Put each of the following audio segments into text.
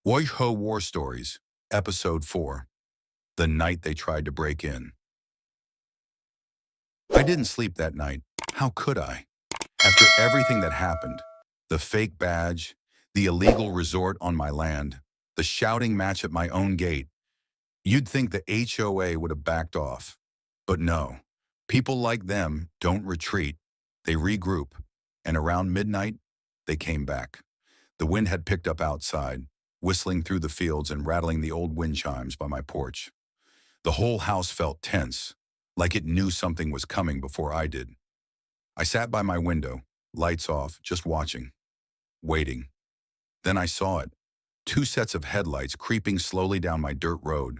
HOA War Stories, Episode 4, The Night They Tried to Break In. I didn't sleep that night. How could I? After everything that happened, the fake badge, the illegal resort on my land, the shouting match at my own gate, you'd think the HOA would have backed off. But no, people like them don't retreat. They regroup, and around midnight, they came back. The wind had picked up outside, whistling through the fields and rattling the old wind chimes by my porch. The whole house felt tense, like it knew something was coming before I did. I sat by my window, lights off, just watching, waiting. Then I saw it. Two sets of headlights creeping slowly down my dirt road.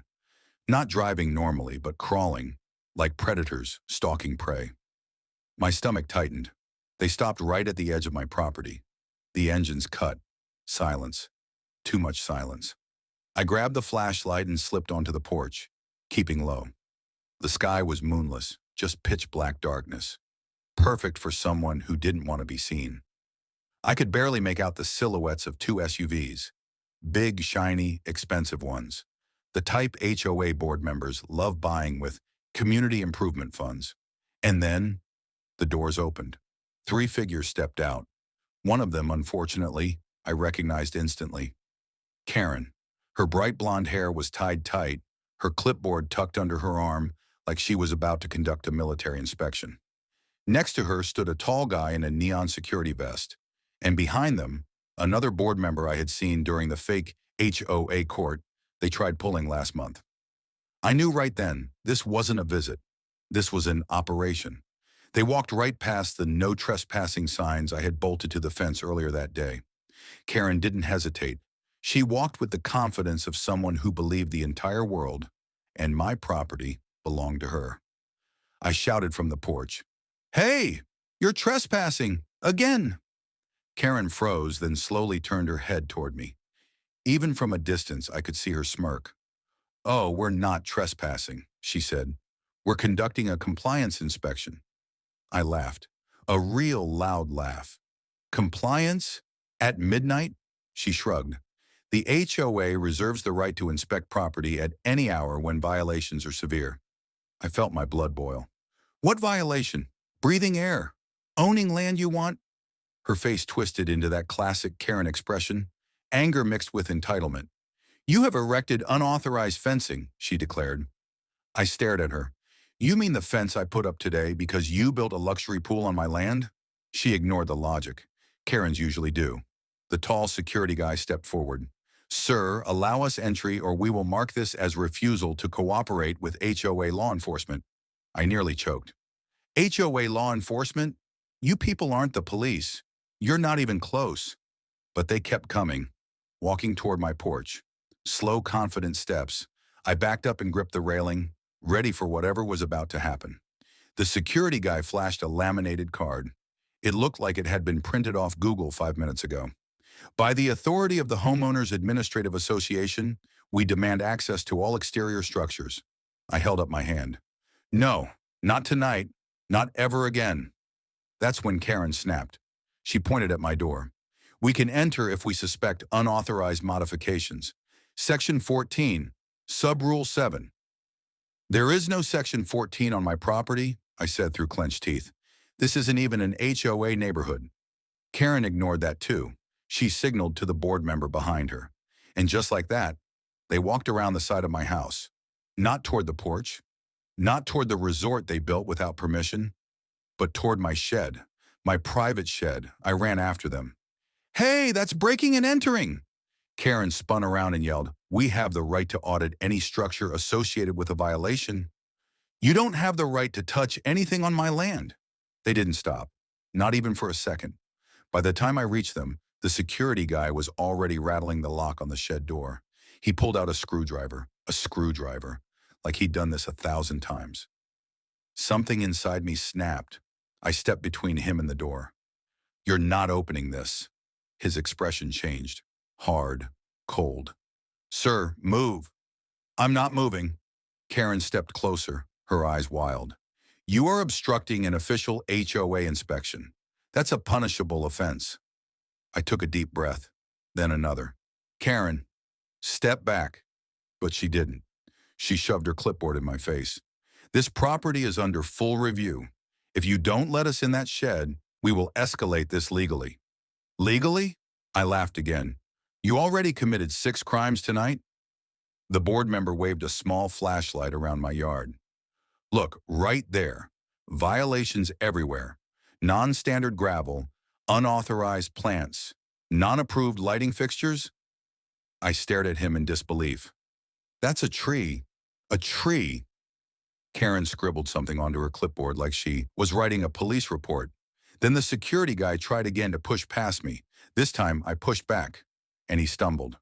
Not driving normally, but crawling, like predators stalking prey. My stomach tightened. They stopped right at the edge of my property. The engines cut. Silence. Too much silence. I grabbed the flashlight and slipped onto the porch, keeping low. The sky was moonless, just pitch black darkness. Perfect for someone who didn't want to be seen. I could barely make out the silhouettes of two SUVs. Big, shiny, expensive ones. The type HOA board members love buying with community improvement funds. And then, the doors opened. Three figures stepped out. One of them, unfortunately, I recognized instantly. Karen. Her bright blonde hair was tied tight, her clipboard tucked under her arm like she was about to conduct a military inspection. Next to her stood a tall guy in a neon security vest, and behind them, another board member I had seen during the fake HOA court they tried pulling last month. I knew right then this wasn't a visit. This was an operation. They walked right past the no trespassing signs I had bolted to the fence earlier that day. Karen didn't hesitate. She walked with the confidence of someone who believed the entire world and my property belonged to her. I shouted from the porch, "Hey, you're trespassing, again!" Karen froze, then slowly turned her head toward me. Even from a distance, I could see her smirk. "Oh, we're not trespassing," she said. "We're conducting a compliance inspection." I laughed, a real loud laugh. "Compliance? At midnight?" She shrugged. "The HOA reserves the right to inspect property at any hour when violations are severe." I felt my blood boil. "What violation? Breathing air? Owning land you want?" Her face twisted into that classic Karen expression, anger mixed with entitlement. "You have erected unauthorized fencing," she declared. I stared at her. "You mean the fence I put up today because you built a luxury pool on my land?" She ignored the logic. Karens usually do. The tall security guy stepped forward. "Sir, allow us entry or we will mark this as refusal to cooperate with HOA law enforcement." I nearly choked. "HOA law enforcement? You people aren't the police. You're not even close." But they kept coming, walking toward my porch. Slow, confident steps. I backed up and gripped the railing, ready for whatever was about to happen. The security guy flashed a laminated card. It looked like it had been printed off Google 5 minutes ago. "By the authority of the Homeowners Administrative Association, we demand access to all exterior structures." I held up my hand. "No, not tonight, not ever again." That's when Karen snapped. She pointed at my door. "We can enter if we suspect unauthorized modifications. Section 14, Subrule 7. "There is no Section 14 on my property," I said through clenched teeth. "This isn't even an HOA neighborhood." Karen ignored that too. She signaled to the board member behind her. And just like that, they walked around the side of my house. Not toward the porch, not toward the resort they built without permission, but toward my shed, my private shed. I ran after them. "Hey, that's breaking and entering!" Karen spun around and yelled, "We have the right to audit any structure associated with a violation. You don't have the right to touch anything on my land." They didn't stop, not even for a second. By the time I reached them, the security guy was already rattling the lock on the shed door. He pulled out a screwdriver, like he'd done this 1,000 times. Something inside me snapped. I stepped between him and the door. "You're not opening this." His expression changed. Hard, cold. "Sir, move." "I'm not moving." Karen stepped closer, her eyes wild. "You are obstructing an official HOA inspection. That's a punishable offense." I took a deep breath, then another. "Karen, Step back. But she didn't. She shoved her clipboard in my face. This property is under full review. If you don't let us in that shed, we will escalate this legally. Legally? I laughed again. You already committed 6 crimes tonight? The board member waved a small flashlight around my yard. Look, right there. Violations everywhere. Non-standard gravel, unauthorized plants, non-approved lighting fixtures. I stared at him in disbelief. That's a tree. A tree. Karen scribbled something onto her clipboard like she was writing a police report. Then the security guy tried again to push past me. This time I pushed back, and he stumbled.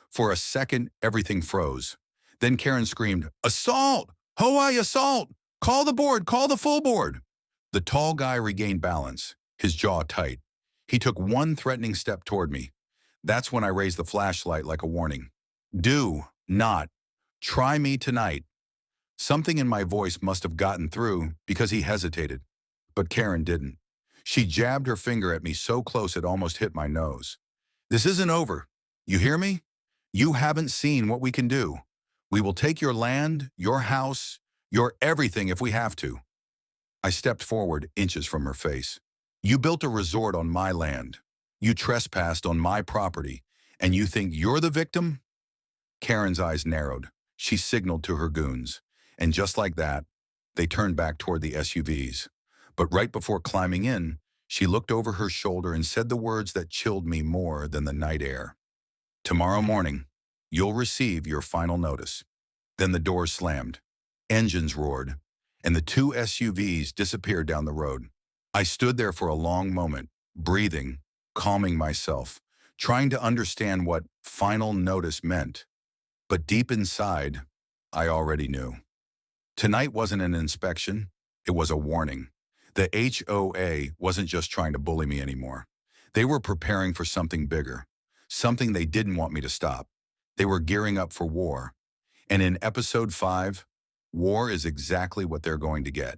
For a second, everything froze. Then Karen screamed, "Assault! HOA assault! Call the board! Call the full board!" The tall guy regained balance, his jaw tight. He took one threatening step toward me. That's when I raised the flashlight like a warning. Do not try me tonight. Something in my voice must have gotten through because he hesitated. But Karen didn't. She jabbed her finger at me so close it almost hit my nose. This isn't over. You hear me? You haven't seen what we can do. We will take your land, your house, your everything if we have to. I stepped forward inches from her face. You built a resort on my land. You trespassed on my property, and you think you're the victim? Karen's eyes narrowed. She signaled to her goons, and just like that, they turned back toward the SUVs. But right before climbing in, she looked over her shoulder and said the words that chilled me more than the night air. Tomorrow morning, you'll receive your final notice. Then the doors slammed, engines roared, and the 2 SUVs disappeared down the road. I stood there for a long moment, breathing, calming myself, trying to understand what final notice meant. But deep inside, I already knew. Tonight wasn't an inspection, it was a warning. The HOA wasn't just trying to bully me anymore. They were preparing for something bigger, something they didn't want me to stop. They were gearing up for war. And in episode 5, war is exactly what they're going to get.